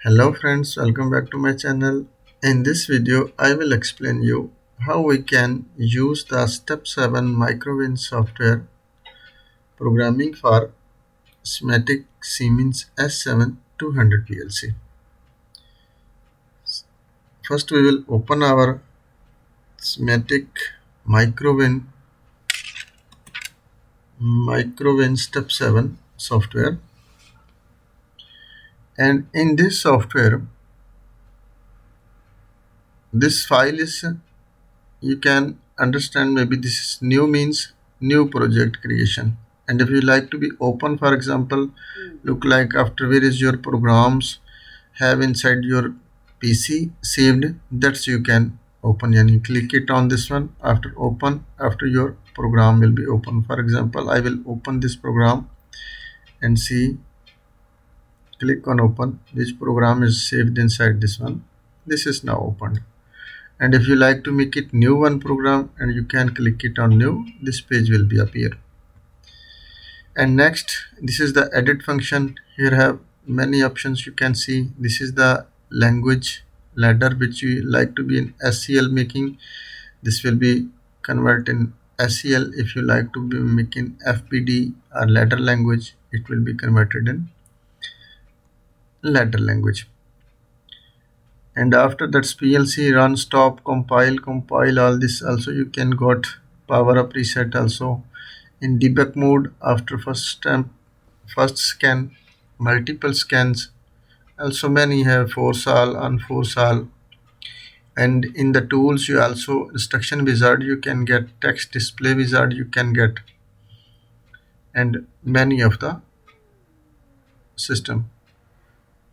Hello friends, welcome back to my channel. In this video, I will explain you how we can use the Step 7 microwave software programming for schematic Siemens S7-200 PLC. First, we will open our schematic microwave Step 7 software, and in this software, this file is you can understand maybe this is new means new project creation, and if you like to be open, for example, look like after where is your programs have inside your PC saved, that's you can open, yani click it on this one. After open, after your program will be open. For example, I will open this program and see, click on open, which program is saved inside this one. This is now opened, and if you like to make it new one program, and you can click it on new, this page will be appear. And next, this is the edit function. Here have many options. You can see this is the language ladder which you like to be in SCL making. This will be convert in SCL. If you like to be making FPD or ladder language, it will be converted in ladder language. And after that, PLC run, stop, compile all this. Also you can got power up reset also. In debug mode, after first scan, multiple scans, also many have force all, unforce all. And in the tools, you also instruction wizard, you can get text display wizard, you can get, and many of the system.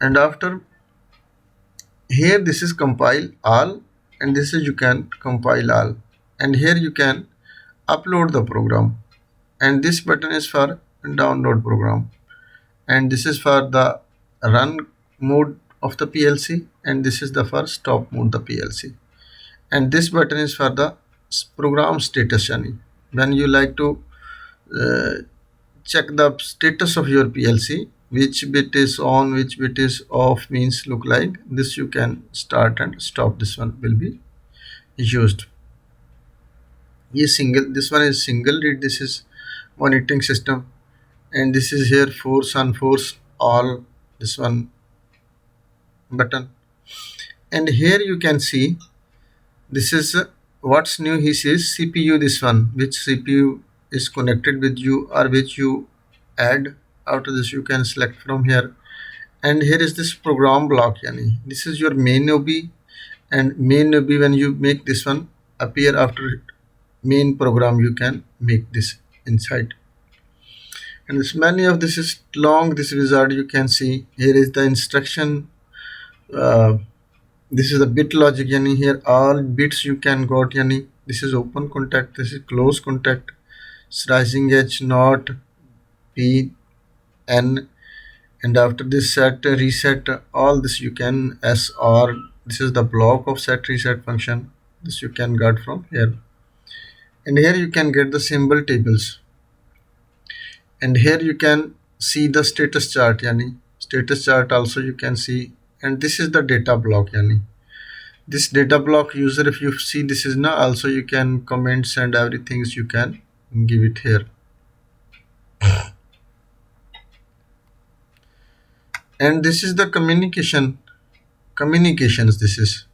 And after here, this is compile all, and this is you can compile all, and here you can upload the program, and this button is for download program, and this is for the run mode of the PLC, and this is the for stop mode the PLC, and this button is for the program status, yani when you like to uh, check the status of your PLC, which bit is on, which bit is off, means look like this, you can start and stop. This one will be used. This one is single read, this is monitoring system, and this is here force, unforce all, this one button. And here you can see this is what's new. He says CPU, this one, which CPU is connected with you or which you add. Out of this you can select from here, and here is this program block, yani this is your main OB, and main OB, when you make this one appear after main program, you can make this inside. And this many of this is long, this wizard, you can see here is the instruction. uh, this is the bit logic, yani here all bits you can got, yani this is open contact, this is close contact, slicing edge, not P N, and after this set reset, all this you can SR, this is the block of set reset function, this you can get from here. And here you can get the symbol tables, and here you can see the status chart, yani status chart also you can see. And this is the data block, yani this data block user, if you see this is now also you can comments and everything you can give it here. And this is the communications, this is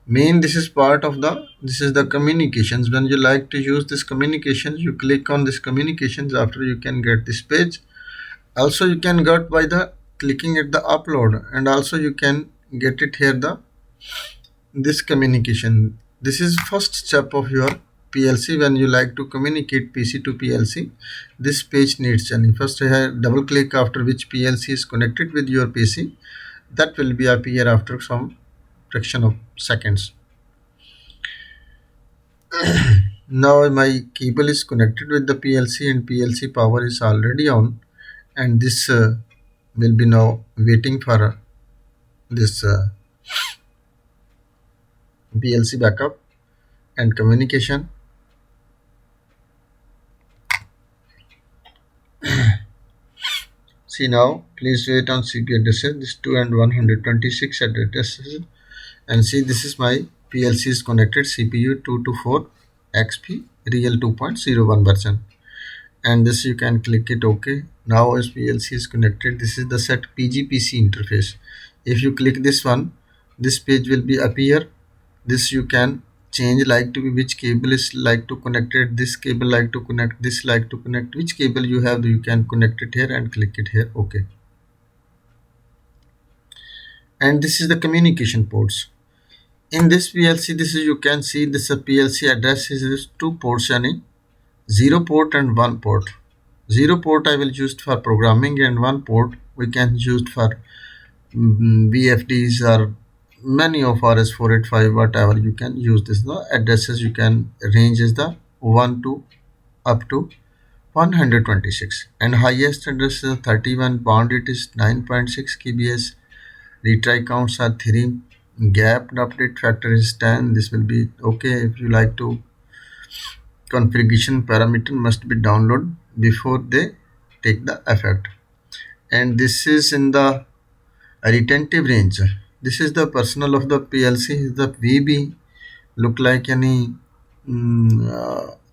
main, this is part of the, this is the communications. When you like to use this communications, you click on this communications, after you can get this page. Also you can get by the clicking at the upload, and also you can get it here the this communication. This is first step of your PLC. When you like to communicate PC to PLC, this page needs, and first double click, after which PLC is connected with your PC, that will be appear after some fraction of seconds. Now my cable is connected with the PLC, and PLC power is already on, and this will be now waiting for this PLC backup and communication. See now, please wait on CP addresses. This 2 and 126 addresses. And see, this is my PLC is connected CPU 224 XP real 2.01 version. And this you can click it OK. Now as PLC is connected, this is the set PGPC interface. If you click this one, this page will be appear. This you can change like to be which cable is like to connected, this cable like to connect, this like to connect, which cable you have, you can connect it here and click it here OK. And this is the communication ports. In this PLC, this is you can see this PLC address is two ports, yani 0 port and 1 port. 0 port I will use for programming and 1 port we can use for VFDs or many of RS485 whatever you can use this. The addresses you can range is the 1 to up to 126 and highest address is 31, bound it is 9.6 kbs, retry counts are 3, gap update factor is 10. This will be okay. If you like to configuration parameter must be downloaded before they take the effect. And this is in the retentive range. This is the personal of the PLC. The VB look like any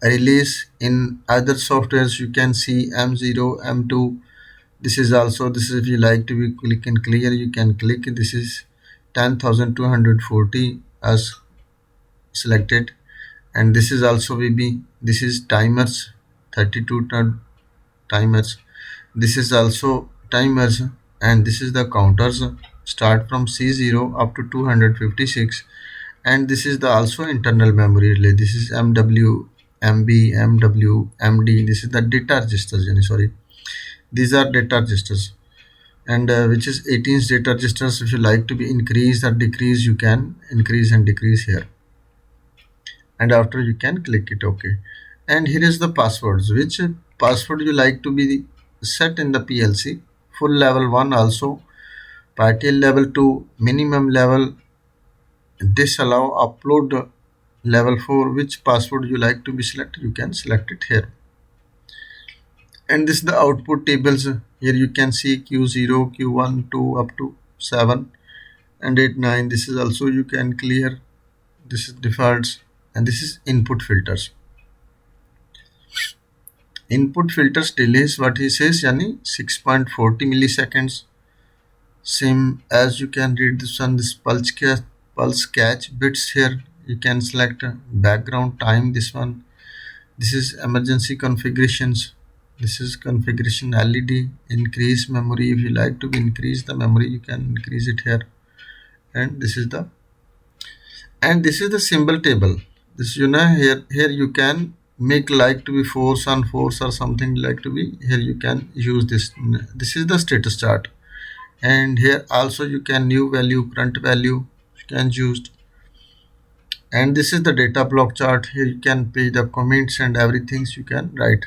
release. In other softwares you can see M0, M2. This is also, this is if you like to be click and clear you can click. This is 10,240 as selected. And this is also VB. This is timers, 32 timers. This is also timers, and this is the counters start from C0 up to 256. And this is the also internal memory relay. This is MW, MB, MW, MD. This is the data registers. Sorry, these are data registers, and which is 18 data registers. If you like to be increase or decrease, you can increase and decrease here. And after you can click it OK. And here is the passwords, which password you like to be set in the PLC. Full level 1 also, partial level 2, minimum level, disallow, upload level 4. Which password you like to be selected, you can select it here. And this is the output tables. Here you can see Q0, Q1, 2 up to 7 and 8, 9. This is also you can clear. This is defaults. And this is input filters. Input filters delays what he says, yani 6.40 milliseconds. Same as you can read this one, this pulse catch bits here. You can select background time, this one. This is emergency configurations. This is configuration LED, increase memory. If you like to increase the memory, you can increase it here. And this is the symbol table. This here you can make like to be force on force or something like to be. Here you can use this. This is the status chart, and here also you can new value, current value you can use. And this is the data block chart. Here you can pay the comments and everything you can write.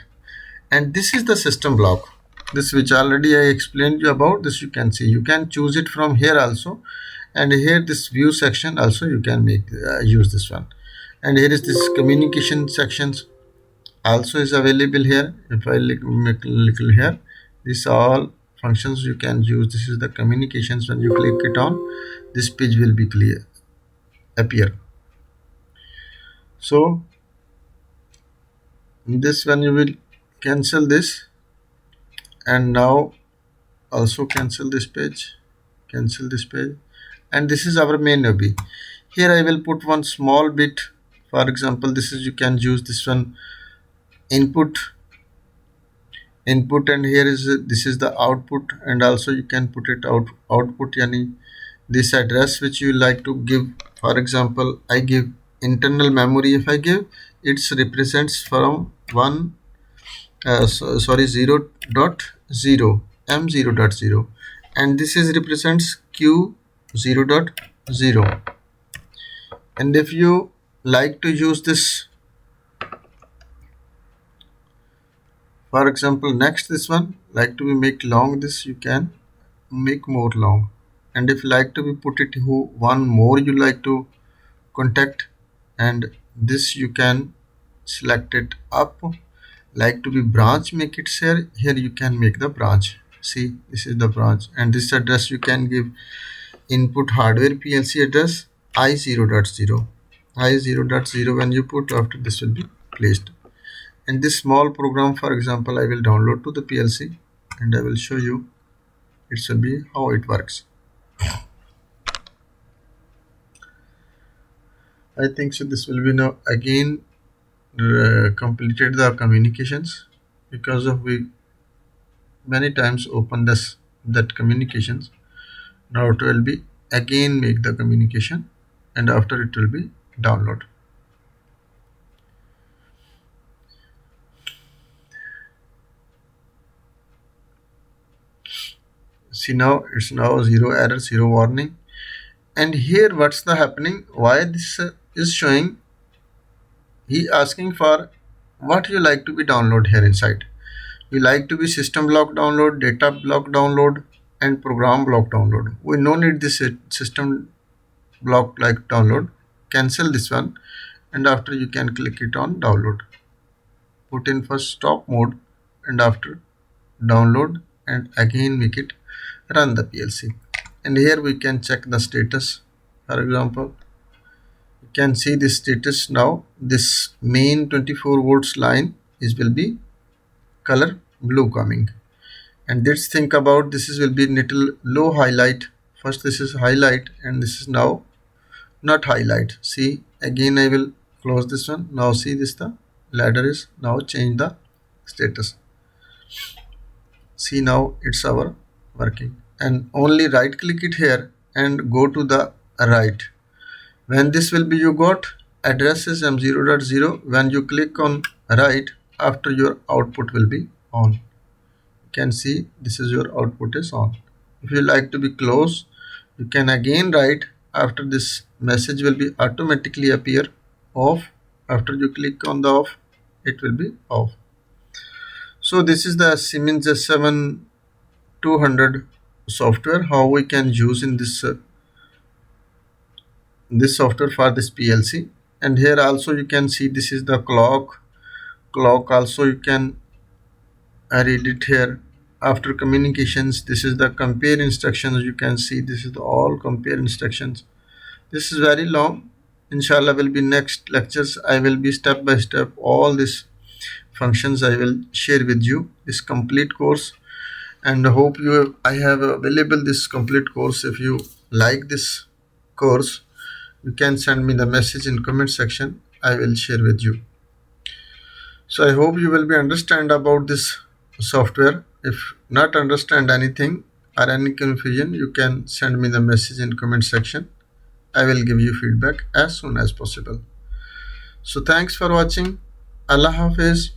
And this is the system block, this which already I explained you about. This you can see, you can choose it from here also. And here this view section also you can make use this one. And here is this communication sections also is available here. If I make little here, these all functions you can use. This is the communications. When you click it on, this page will be clear appear. So this one you will cancel this, and now also cancel this page, and this is our main lobby. Here I will put one small bit. For example, this is you can use this one input, and here is this is the output, and also you can put it output, yani this address which you like to give. For example, I give internal memory. If I give, it represents from 0.0 M0.0, and this is represents Q0.0. and if you like to use this, for example, next this one like to be make long, this you can make more long. And if you like to be put it one more you like to contact, and this you can select it up, like to be branch, make it share. Here you can make the branch. See, this is the branch, and this address you can give input hardware PLC address I0.0. I0.0 when you put, after this will be placed. And this small program, for example, I will download to the PLC and I will show you it will be how it works. I think so this will be now again completed the communications, because of we many times open this that communications. Now it will be again make the communication, and after it will be download. See, now it's now zero error, zero warning. And here what's the happening, why this is showing, he asking for what you like to be download here inside. We like to be system block download, data block download, and program block download. We no need this system block like download. Cancel this one, and after you can click it on download. Put in first stop mode, and after download, and again make it run the PLC. And here we can check the status. For example, you can see the status now. This main 24 volts line is will be color blue coming. And let's think about this is will be little low highlight. First this is highlight, and this is now not highlight. See, again I will close this one. Now see this, the ladder is now change the status. See, now it's our working, and only right click it here and go to the right. When this will be, you got address is M0.0. When you click on right, after your output will be on. You can see this is your output is on. If you like to be close, you can again write, after this message will be automatically appear off. After you click on the off, it will be off. So this is the Siemens S7-200 software, how we can use in this software for this PLC. And here also you can see this is the clock also you can read it here. After communications, this is the compare instructions. You can see this is the all compare instructions. This is very long. Inshallah will be next lectures, I will be step by step all these functions I will share with you, this complete course. And hope you I have available this complete course. If you like this course, you can send me the message in comment section, I will share with you. So I hope you will be understand about this software. If not understand anything or any confusion, you can send me the message in comment section. I will give you feedback as soon as possible. So thanks for watching. Allah Hafiz.